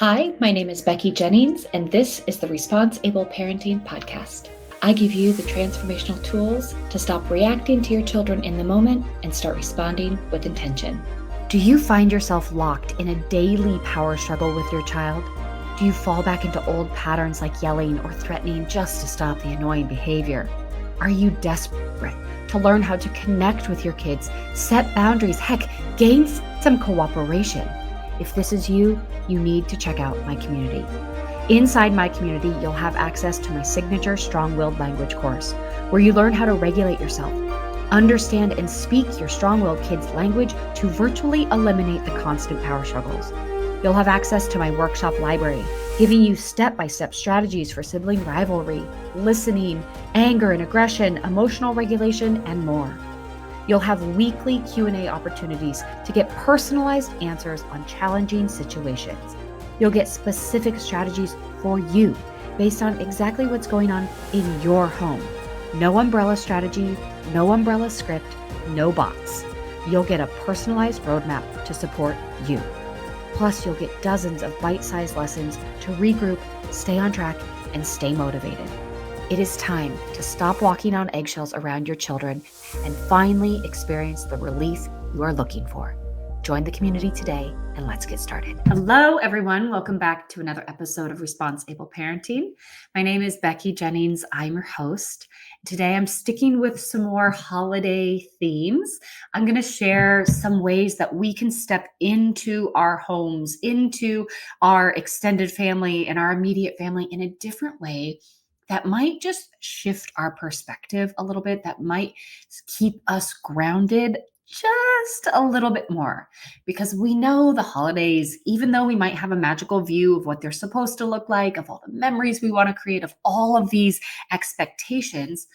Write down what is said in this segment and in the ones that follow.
Hi, my name is Becky Jennings, and this is the Responsible Parenting Podcast. I give you the transformational tools to stop reacting to your children in the moment and start responding with intention. Do you find yourself locked in a daily power struggle with your child? Do you fall back into old patterns like yelling or threatening just to stop the annoying behavior? Are you desperate to learn how to connect with your kids, set boundaries, heck, gain some cooperation? If this is you, you need to check out my community. Inside my community, you'll have access to my signature Strong-Willed Language course, where you learn how to regulate yourself, understand and speak your strong-willed kids' language to virtually eliminate the constant power struggles. You'll have access to my workshop library, giving you step-by-step strategies for sibling rivalry, listening, anger and aggression, emotional regulation, and more. You'll have weekly Q&A opportunities to get personalized answers on challenging situations. You'll get specific strategies for you based on exactly what's going on in your home. No umbrella strategy, no umbrella script, no box. You'll get a personalized roadmap to support you. Plus, you'll get dozens of bite-sized lessons to regroup, stay on track, and stay motivated. It is time to stop walking on eggshells around your children and finally experience the relief you are looking for. Join the community today and let's get started. Hello, everyone. Welcome back to another episode of Responsible Parenting. My name is Becky Jennings. I'm your host. Today, I'm sticking with some more holiday themes. I'm going to share some ways that we can step into our homes, into our extended family and our immediate family in a different way that might just shift our perspective a little bit, that might keep us grounded just a little bit more, because we know the holidays, even though we might have a magical view of what they're supposed to look like, of all the memories we want to create, of all of these expectations,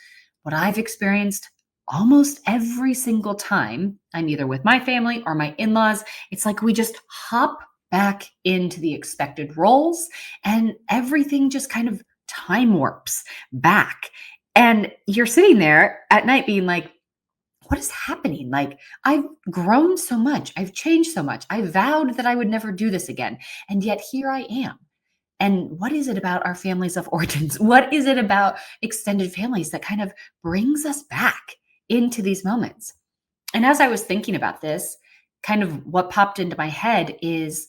what I've experienced almost every single time I'm either with my family or my in-laws, it's like we just hop back into the expected roles and everything just kind of time warps back. And you're sitting there at night being like, what is happening? Like, I've grown so much. I've changed so much. I vowed that I would never do this again. And yet here I am. And what is it about our families of origins? What is it about extended families that kind of brings us back into these moments? And as I was thinking about this, kind of what popped into my head is,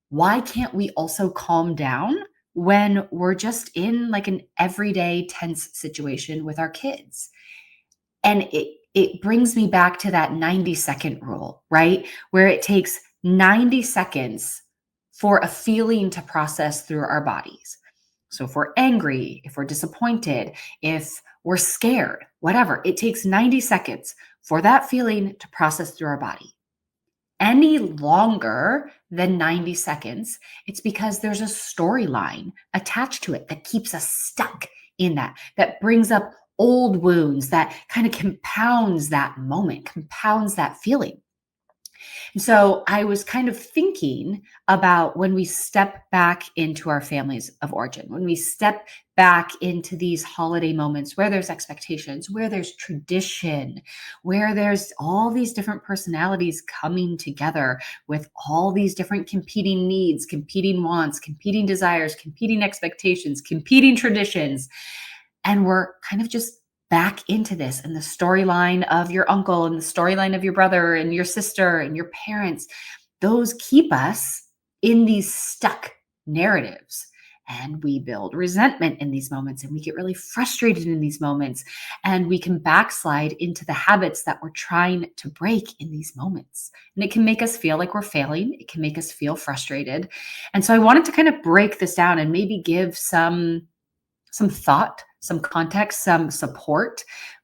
why can't we also calm down when we're just in like an everyday tense situation with our kids? And it brings me back to that 90-second rule, right? Where it takes 90 seconds for a feeling to process through our bodies. So if we're angry, if we're disappointed, if we're scared, whatever, it takes 90 seconds for that feeling to process through our body. Any longer than 90 seconds, it's because there's a storyline attached to it that keeps us stuck in that brings up old wounds, that kind of compounds that moment, compounds that feeling. And so I was kind of thinking about when we step back into our families of origin, when we step back into these holiday moments where there's expectations, where there's tradition, where there's all these different personalities coming together with all these different competing needs, competing wants, competing desires, competing expectations, competing traditions. And we're kind of just back into this, and the storyline of your uncle and the storyline of your brother and your sister and your parents, those keep us in these stuck narratives. And we build resentment in these moments, and we get really frustrated in these moments, and we can backslide into the habits that we're trying to break in these moments. And it can make us feel like we're failing. It can make us feel frustrated. And so I wanted to kind of break this down and maybe give some thought, some context, some support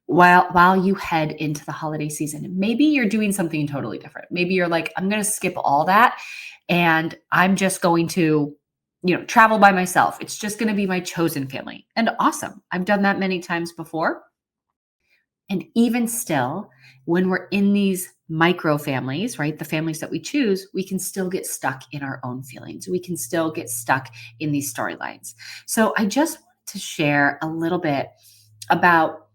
while you head into the holiday season. Maybe you're doing something totally different. Maybe you're like, I'm going to skip all that and I'm just going to, travel by myself. It's just going to be my chosen family. And awesome. I've done that many times before. And even still, when we're in these micro families, right, the families that we choose, we can still get stuck in our own feelings. We can still get stuck in these storylines. So I just to share a little bit about,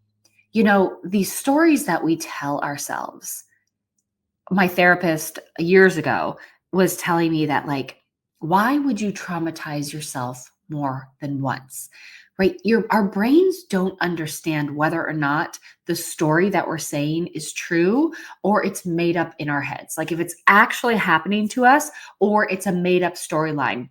these stories that we tell ourselves. My therapist years ago was telling me that, like, Why would you traumatize yourself more than once? Right? Our brains don't understand whether or not the story that we're saying is true or it's made up in our heads. Like if it's actually happening to us or it's a made up storyline,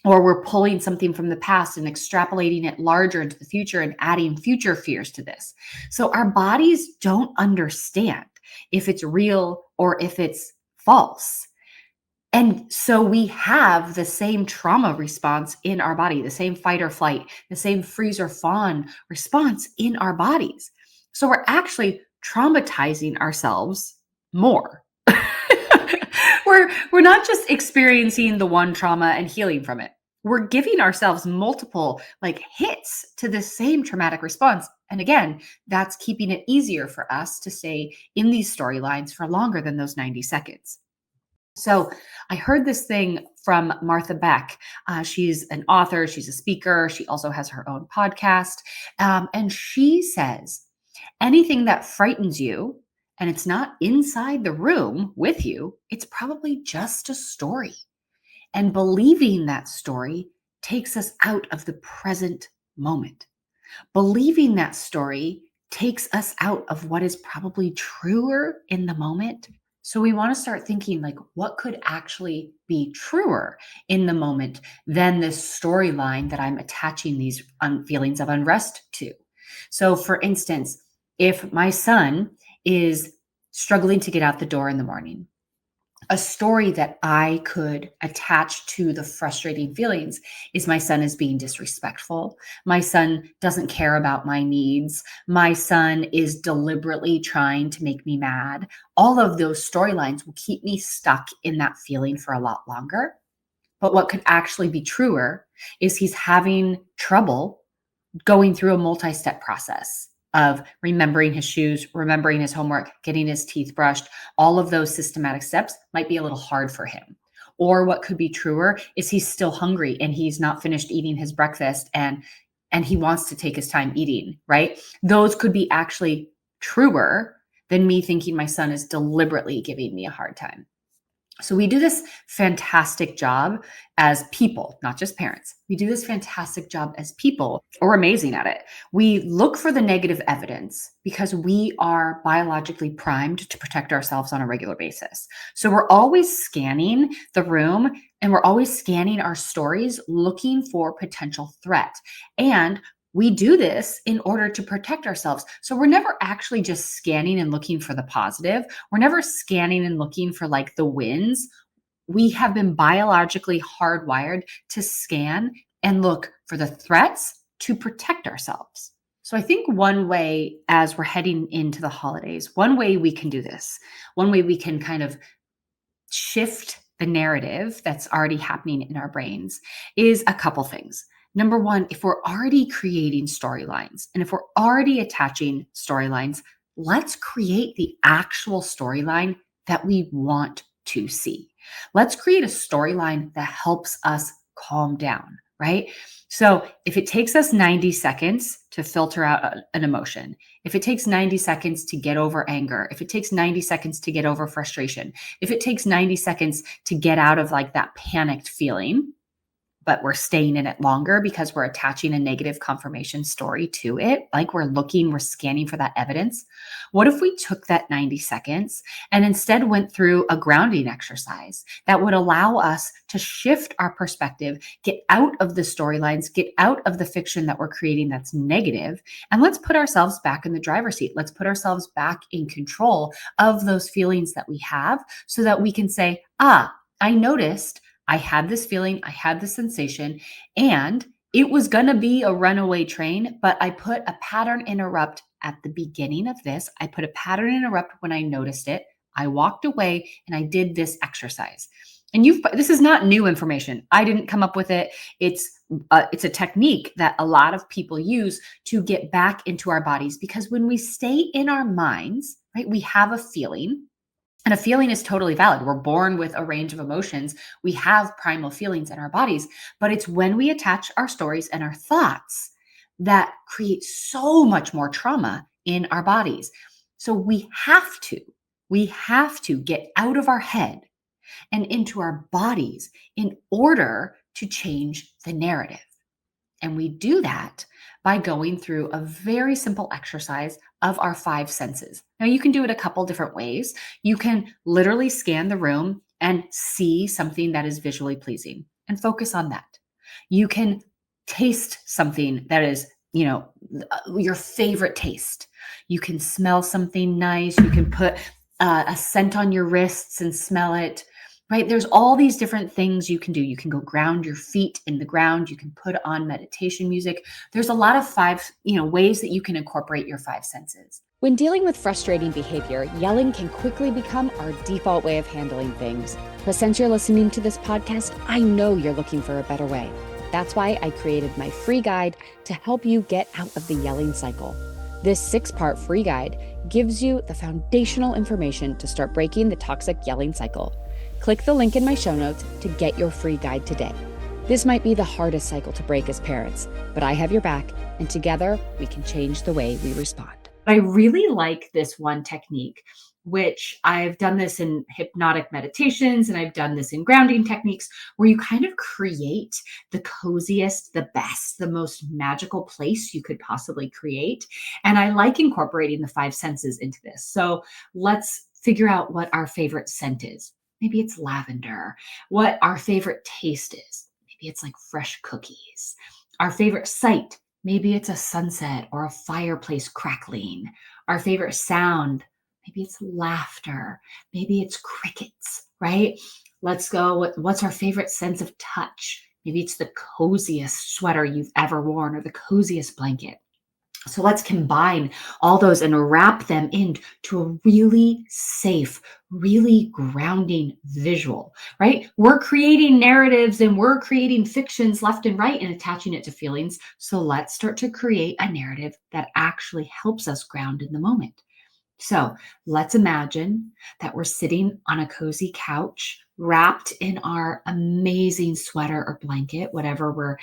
or we're pulling something from the past and extrapolating it larger into the future and adding future fears to this. So our bodies don't understand if it's real or if it's false. And so we have the same trauma response in our body, the same fight or flight, the same freeze or fawn response in our bodies. So we're actually traumatizing ourselves more. we're not just experiencing the one trauma and healing from it. We're giving ourselves multiple like hits to the same traumatic response. And again, that's keeping it easier for us to stay in these storylines for longer than those 90 seconds. So I heard this thing from Martha Beck. She's an author, she's a speaker, she also has her own podcast. And she says, anything that frightens you and it's not inside the room with you, it's probably just a story. And believing that story takes us out of the present moment. Believing that story takes us out of what is probably truer in the moment. So we want to start thinking like, what could actually be truer in the moment than this storyline that I'm attaching these feelings of unrest to? So for instance, if my son is struggling to get out the door in the morning, a story that I could attach to the frustrating feelings is my son is being disrespectful. My son doesn't care about my needs. My son is deliberately trying to make me mad. All of those storylines will keep me stuck in that feeling for a lot longer. But what could actually be truer is he's having trouble going through a multi-step process of remembering his shoes, remembering his homework, getting his teeth brushed. All of those systematic steps might be a little hard for him. Or what could be truer is he's still hungry and he's not finished eating his breakfast and he wants to take his time eating, right? Those could be actually truer than me thinking my son is deliberately giving me a hard time. So we do this fantastic job as people, not just parents. We do this fantastic job as people, or amazing at it. We look for the negative evidence because we are biologically primed to protect ourselves on a regular basis. So we're always scanning the room and we're always scanning our stories looking for potential threat. And we do this in order to protect ourselves. So we're never actually just scanning and looking for the positive. We're never scanning and looking for like the wins. We have been biologically hardwired to scan and look for the threats to protect ourselves. So I think one way, as we're heading into the holidays, one way we can do this, one way we can kind of shift the narrative that's already happening in our brains is a couple things. Number one, if we're already creating storylines and if we're already attaching storylines, let's create the actual storyline that we want to see. Let's create a storyline that helps us calm down, right? So if it takes us 90 seconds to filter out an emotion, if it takes 90 seconds to get over anger, if it takes 90 seconds to get over frustration, if it takes 90 seconds to get out of like that panicked feeling, but we're staying in it longer because we're attaching a negative confirmation story to it. Like we're scanning for that evidence. What if we took that 90 seconds and instead went through a grounding exercise that would allow us to shift our perspective, get out of the storylines, get out of the fiction that we're creating that's negative, and let's put ourselves back in the driver's seat. Let's put ourselves back in control of those feelings that we have so that we can say, I noticed I had this feeling, I had this sensation, and it was going to be a runaway train, but I put a pattern interrupt at the beginning of this. I put a pattern interrupt when I noticed it. I walked away and I did this exercise. And this is not new information. I didn't come up with it. It's a technique that a lot of people use to get back into our bodies, because when we stay in our minds, right, we have a feeling. And a feeling is totally valid. We're born with a range of emotions. We have primal feelings in our bodies, but it's when we attach our stories and our thoughts that create so much more trauma in our bodies. So we have to get out of our head and into our bodies in order to change the narrative. And we do that by going through a very simple exercise of our five senses. Now, you can do it a couple different ways. You can literally scan the room and see something that is visually pleasing and focus on that. You can taste something that is, your favorite taste. You can smell something nice. You can put a scent on your wrists and smell it. Right? There's all these different things you can do. You can go ground your feet in the ground. You can put on meditation music. There's a lot of ways that you can incorporate your five senses. When dealing with frustrating behavior, yelling can quickly become our default way of handling things. But since you're listening to this podcast, I know you're looking for a better way. That's why I created my free guide to help you get out of the yelling cycle. This 6-part free guide gives you the foundational information to start breaking the toxic yelling cycle. Click the link in my show notes to get your free guide today. This might be the hardest cycle to break as parents, but I have your back, and together we can change the way we respond. I really like this one technique, which I've done this in hypnotic meditations and I've done this in grounding techniques, where you kind of create the coziest, the best, the most magical place you could possibly create. And I like incorporating the five senses into this. So let's figure out what our favorite scent is. Maybe it's lavender. What our favorite taste is. Maybe it's like fresh cookies. Our favorite sight. Maybe it's a sunset or a fireplace crackling. Our favorite sound. Maybe it's laughter. Maybe it's crickets, right? Let's go. What's our favorite sense of touch? Maybe it's the coziest sweater you've ever worn or the coziest blanket. So let's combine all those and wrap them into a really safe, really grounding visual, right? We're creating narratives and we're creating fictions left and right and attaching it to feelings. So let's start to create a narrative that actually helps us ground in the moment. So let's imagine that we're sitting on a cozy couch, wrapped in our amazing sweater or blanket, whatever we're,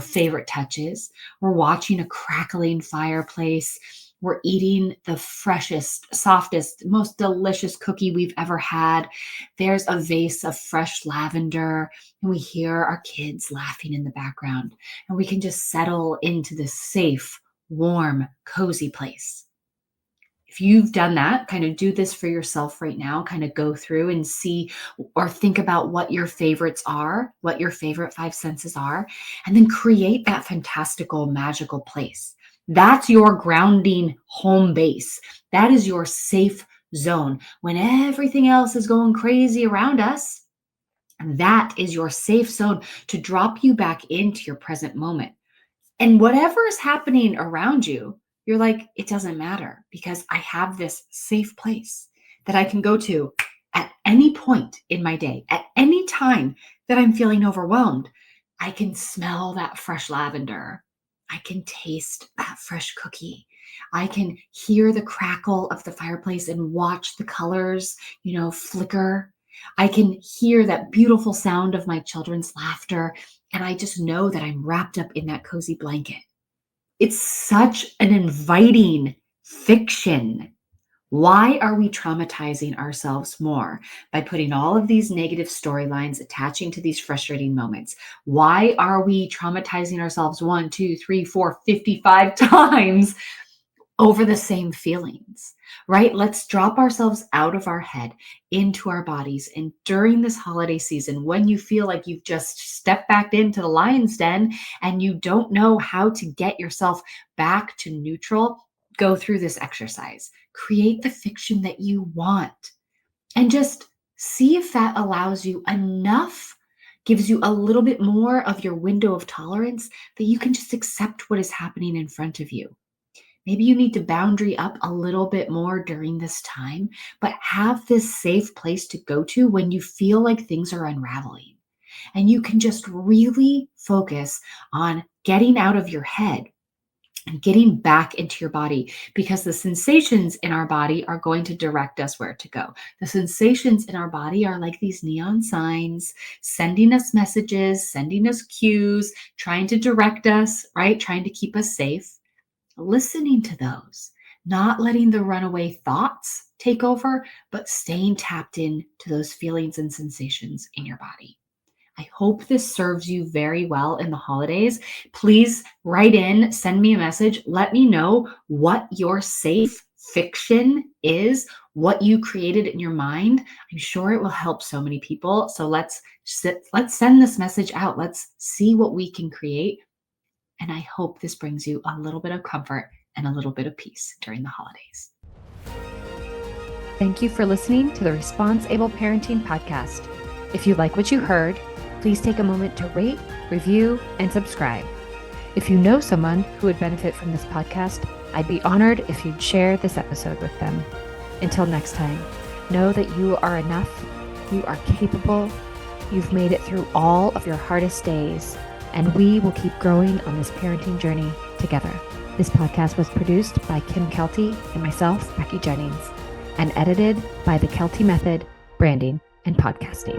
favorite touches. We're watching a crackling fireplace. We're eating the freshest, softest, most delicious cookie we've ever had. There's a vase of fresh lavender, and we hear our kids laughing in the background. And we can just settle into this safe, warm, cozy place. If you've done that, kind of do this for yourself right now, kind of go through and see or think about what your favorites are, what your favorite five senses are, and then create that fantastical, magical place. That's your grounding home base. That is your safe zone. When everything else is going crazy around us, that is your safe zone to drop you back into your present moment. And whatever is happening around you, you're like, it doesn't matter because I have this safe place that I can go to at any point in my day, at any time that I'm feeling overwhelmed. I can smell that fresh lavender. I can taste that fresh cookie. I can hear the crackle of the fireplace and watch the colors, flicker. I can hear that beautiful sound of my children's laughter. And I just know that I'm wrapped up in that cozy blanket. It's such an inviting fiction. Why are we traumatizing ourselves more by putting all of these negative storylines attaching to these frustrating moments? Why are we traumatizing ourselves 1, 2, 3, 4, 55 times over the same feelings, right? Let's drop ourselves out of our head into our bodies. And during this holiday season, when you feel like you've just stepped back into the lion's den and you don't know how to get yourself back to neutral, go through this exercise. Create the fiction that you want and just see if that allows you enough, gives you a little bit more of your window of tolerance that you can just accept what is happening in front of you. Maybe you need to boundary up a little bit more during this time, but have this safe place to go to when you feel like things are unraveling. And you can just really focus on getting out of your head and getting back into your body, because the sensations in our body are going to direct us where to go. The sensations in our body are like these neon signs, sending us messages, sending us cues, trying to direct us, right? Trying to keep us safe. Listening to those, not letting the runaway thoughts take over, but staying tapped in to those feelings and sensations in your body. I hope this serves you very well in the holidays. Please write in, send me a message. Let me know what your safe fiction is, what you created in your mind. I'm sure it will help so many people. So let's send this message out. Let's see what we can create. And I hope this brings you a little bit of comfort and a little bit of peace during the holidays. Thank you for listening to the Responsible Parenting Podcast. If you like what you heard, please take a moment to rate, review, and subscribe. If you know someone who would benefit from this podcast, I'd be honored if you'd share this episode with them. Until next time, know that you are enough, you are capable, you've made it through all of your hardest days, and we will keep growing on this parenting journey together. This podcast was produced by Kim Kelty and myself, Becky Jennings, and edited by the Kelty Method, Branding and Podcasting.